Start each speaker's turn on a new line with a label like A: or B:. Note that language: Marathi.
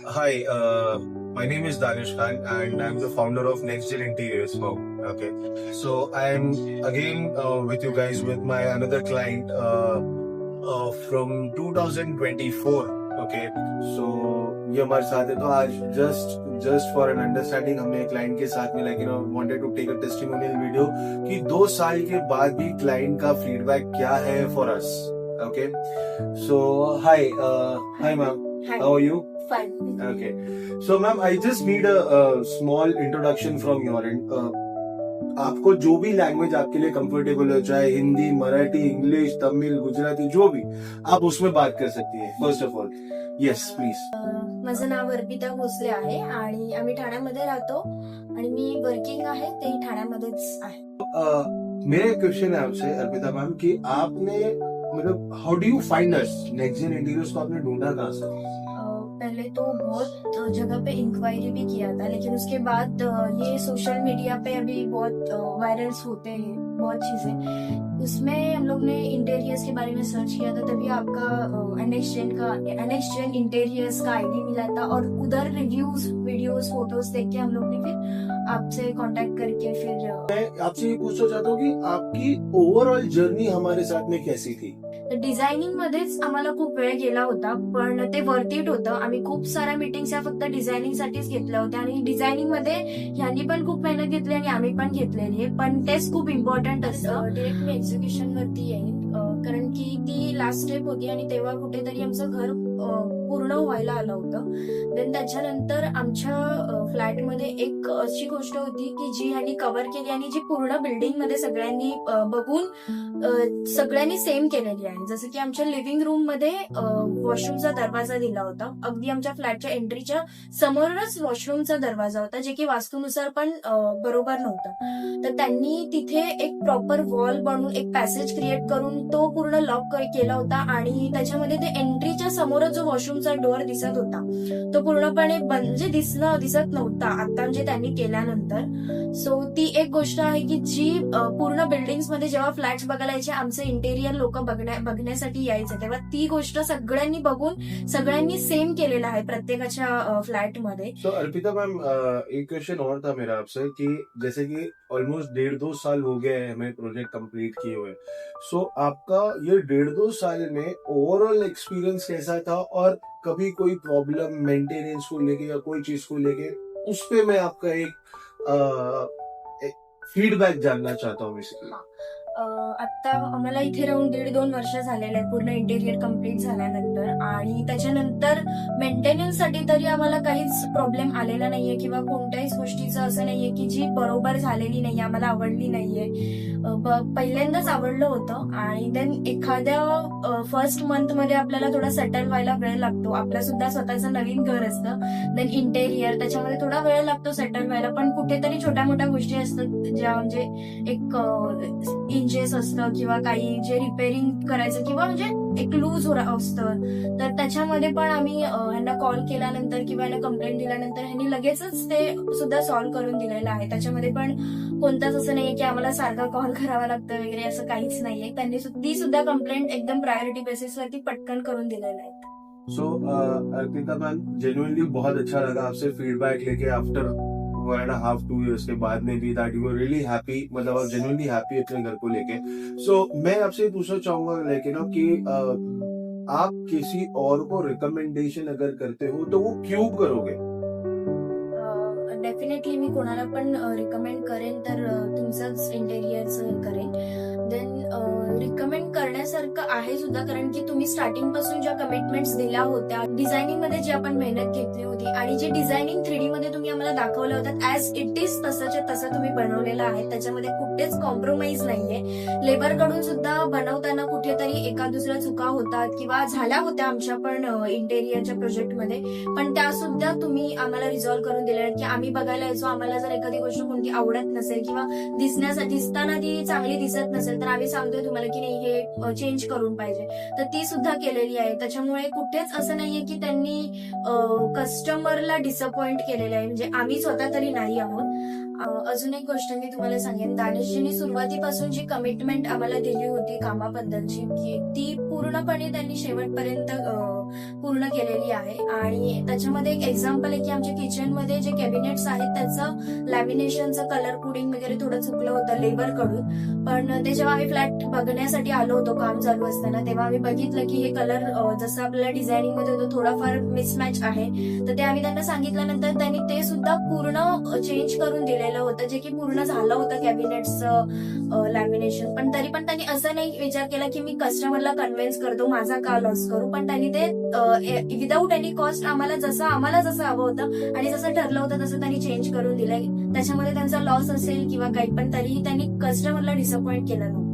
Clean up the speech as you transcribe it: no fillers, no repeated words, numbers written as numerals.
A: Hi, my name is Danish Khan, and I'm the founder of Next Gen Interiors Firm. Okay, so I'm again with you guys with my another client from 2024. Okay, so ये हमारे साथ है तो आज just for an understanding हमने क्लाइंट के साथ में wanted to take a testimonial video कि 2 साल के बाद भी क्लाइंट का फीडबैक क्या है for us. Okay, so hi ma'am,
B: Hi.
A: how are you?
B: Fine.
A: Okay. So, ma'am, I just need a small introduction from your end. आपको जो भी लैंग्वेज आपके लिए कंफर्टेबल हो, चाहे हिंदी, मराठी, इंग्लिश, तमिल, गुजराती, जो भी आप उसमें बात कर सकती हैं. First of all, yes please.
B: माझं नाव अर्पिता भोसले आहे आणि आम्ही ठाण्यामध्ये राहतो आणि मी वर्किंग आहे ते ठाण्यामध्येच आहे.
A: मेरा क्वेश्चन है आपसे अर्पिता मैम कि आपने मतलब how do you find us? Next gen interiors को आपने ढूंढा कहाँ से?
B: पहले तो बहुत जगह पे इंक्वायरी भी किया था, लेकिन उसके बाद ये सोशल मीडिया पे अभी बहुत वायरल्स होते हैं बहुत चीजें, उसमें हम लोग ने इंटीरियर्स के बारे में सर्च किया था, तभी आपका नेक्स्ट जेन इंटीरियर्स का आईडी मिला था और उधर रिव्यूज, वीडियोस, फोटोज देख के हम लोग ने फिर आपसे कांटेक्ट करके फिर
A: मैं आपसे ये पूछना चाहता हूँ कि आपकी ओव्हरऑल जर्नी हमारे साथ में कैसी थी?
B: डिझायनिंग मध्येच आम्हाला खूप वेळ गेला होता, पण ते वर्थ इट होतं. आम्ही खूप साऱ्या मीटिंग्स या फक्त डिझायनिंग साठीच घेतल्या होत्या आणि डिझायनिंग मध्ये ह्यांनी पण खूप मेहनत घेतली आणि आम्ही पण घेतलेली आहे, पण तेच खूप इम्पॉर्टंट असतं. डिरेक्ट मी एक्झिक्युशन वरती येईन, कारण की ती लास्ट स्टेप होती आणि तेव्हा कुठेतरी आमचं घर पूर्ण व्हायला आलं होतं. देन त्याच्यानंतर आमच्या फ्लॅटमध्ये एक अशी गोष्ट होती की जी ह्यांनी कव्हर केली आणि जी पूर्ण बिल्डिंग मध्ये सगळ्यांनी बघून सगळ्यांनी सेम केलेली आहे. जसं की आमच्या लिव्हिंग रूम मध्ये वॉशरूमचा दरवाजा दिला होता, अगदी आमच्या फ्लॅटच्या एंट्रीच्या समोरच वॉशरूमचा दरवाजा होता, जे की वास्तूनुसार पण बरोबर नव्हतं. तर त्यांनी तिथे एक प्रॉपर वॉल बनवून एक पॅसेज क्रिएट करून तो पूर्ण लॉक केला होता आणि त्याच्यामध्ये ते एंट्रीच्या समोरच जो वॉशरूमचा डोअर दिसत होता तो पूर्णपणे म्हणजे दिसत नव्हता आता म्हणजे त्यांनी केल्यानंतर. सो ती एक गोष्ट आहे की जी पूर्ण बिल्डिंग्स मध्ये जेव्हा फ्लॅट्स बघायला यायचे, आमचे इंटेरियर लोक बघण्यासाठी यायचे, तेव्हा ती गोष्ट सगळ्यांनी बघून सगळ्यांनी सेम केलेलं आहे प्रत्येकाच्या फ्लॅटमध्ये.
A: तो अर्पिता मैम, एक क्वेश्चन और था मेरा आपसे कि जैसे कि ऑलमोस्ट 1.5-2 साल हो गए हैं हमें प्रोजेक्ट कंप्लीट किए हुए. सो आपका ये 1.5-2 साल में ओवरऑल एक्सपीरियंस कैसा था और कभी कोई प्रॉब्लम मेंटेनेंस को लेके या कोई चीज को लेके, उस पे मैं आपका एक फीडबॅक जानना चाहता हूँ बेसिकली.
B: आता आम्हाला इथे राहून 1.5-2 वर्ष झालेले आहेत पूर्ण इंटेरियर कम्प्लीट झाल्यानंतर, आणि त्याच्यानंतर मेंटेनन्स साठी तरी आम्हाला काहीच प्रॉब्लेम आलेला नाहीये किंवा कोणत्याही गोष्टीचं असं नाहीये की जी बरोबर झालेली नाहीये, आम्हाला आवडली नाहीये. पहिल्यांदाच आवडलं होतं आणि देन एखाद्या फर्स्ट मंथ मध्ये आपल्याला थोडा सेटल व्हायला वेळ लागतो. आपलं सुद्धा स्वतःचं नवीन घर असतं, देन इंटेरियर, त्याच्यामध्ये थोडा वेळ लागतो सेटल व्हायला, पण कुठेतरी छोट्या मोठ्या गोष्टी असतात ज्या म्हणजे एक इंजेस असतं किंवा काही जे रिपेअरिंग करायचं किंवा म्हणजे एक लूज असतं, तर त्याच्यामध्ये पण आम्ही ह्यांना कॉल केल्यानंतर किंवा ह्यांना कंप्लेंट दिल्यानंतर ह्यांनी लगेचच ते सुद्धा सॉल्व्ह करून दिलेलं आहे. त्याच्यामध्ये पण कोणताच असं नाहीये की आम्हाला सारखा कॉल करावा लागतं वगैरे, असं काहीच नाहीये. त्यांनी ती सुद्धा कंप्लेंट एकदम प्रायोरिटी बेसिसवरती पटकन करून दिलेलं आहे.
A: सो अर्पिता मैम, जेन्युइनली बहुत अच्छा लगा आपसे फीडबैक लेके आफ्टर 1.5-2 years के बाद में भी that you are really happy, मतलब आप जेन्युइनली हैप्पी अपने घर को लेके. सो मैं आपसे पूछना चाहूंगा लेकिन कि आप किसी और को रिकमेंडेशन अगर करते हो तो वो क्यों करोगे?
B: डेफिनेटली मी कोणाला पण रिकमेंड करेन तर तुमचंच इंटेरियरचं करेन. देन रिकमेंड करण्यासारखं आहे सुद्धा, कारण की तुम्ही स्टार्टिंग पासून ज्या कमिटमेंट्स दिल्या होत्या, डिझायनिंग मध्ये जी आपण मेहनत घेतली होती आणि जे डिझायनिंग 3D मध्ये तुम्ही आम्हाला दाखवलं होतं ऍज इट इज तसंच्या तसं तुम्ही बनवलेलं आहे, त्याच्यामध्ये कुठेच कॉम्प्रोमाइज नाहीये. लेबर कडून सुद्धा बनवताना कुठेतरी एका दुसऱ्या चुका होतात किंवा झाल्या होत्या आमच्या पण इंटेरियरच्या प्रोजेक्टमध्ये, पण त्या सुद्धा तुम्ही आम्हाला रिझॉल्व्ह करून दिल्या की आम्ही बघायला यायचो, आम्हाला जर एखादी गोष्ट कोणती आवडत नसेल किंवा दिसताना ती चांगली दिसत नसेल तर आम्ही सांगतोय तुम्हाला की नाही हे चेंज करून पाहिजे, तर ती सुद्धा केलेली आहे. त्याच्यामुळे कुठेच असं नाहीये की त्यांनी कस्टमरला डिसअपॉइंट केलेलं आहे, म्हणजे आम्ही स्वतः तरी नाही आहोत. अजून एक गोष्ट मी तुम्हाला सांगेन, दानिशजींनी सुरुवातीपासून जी कमिटमेंट आम्हाला दिली होती कामाबद्दलची, ती पूर्णपणे त्यांनी शेवटपर्यंत पूर्ण केलेली आहे. आणि त्याच्यामध्ये एक एक्झाम्पल आहे की आमच्या किचनमध्ये जे कॅबिनेट्स आहेत त्याचं लॅमिनेशनचं कलर कोडिंग वगैरे थोडं चुकलं होतं लेबर कडून. पण ते जेव्हा आम्ही फ्लॅट बघण्यासाठी आलो होतो काम चालू असताना, तेव्हा आम्ही बघितलं की हे कलर जसं आपल्याला डिझायनिंग मध्ये होतं थोडाफार मिसमॅच आहे. तर ते आम्ही त्यांना सांगितल्यानंतर त्यांनी ते सुद्धा पूर्ण चेंज करून दिलेलं होतं, जे की पूर्ण झालं होतं कॅबिनेटचं लॅमिनेशन. पण तरी पण त्यांनी असं नाही विचार केला की मी कस्टमरला कन्व्हिन्स करतो, माझा का लॉस करू. पण त्यांनी ते विदाऊट एनी कॉस्ट आम्हाला जसं हवं होतं आणि जसं ठरलं होतं तसं त्यांनी चेंज करून दिलंय. त्याच्यामध्ये त्यांचा लॉस असेल किंवा काही, पण तरीही त्यांनी कस्टमरला डिसअपॉइंट केलं नव्हतं.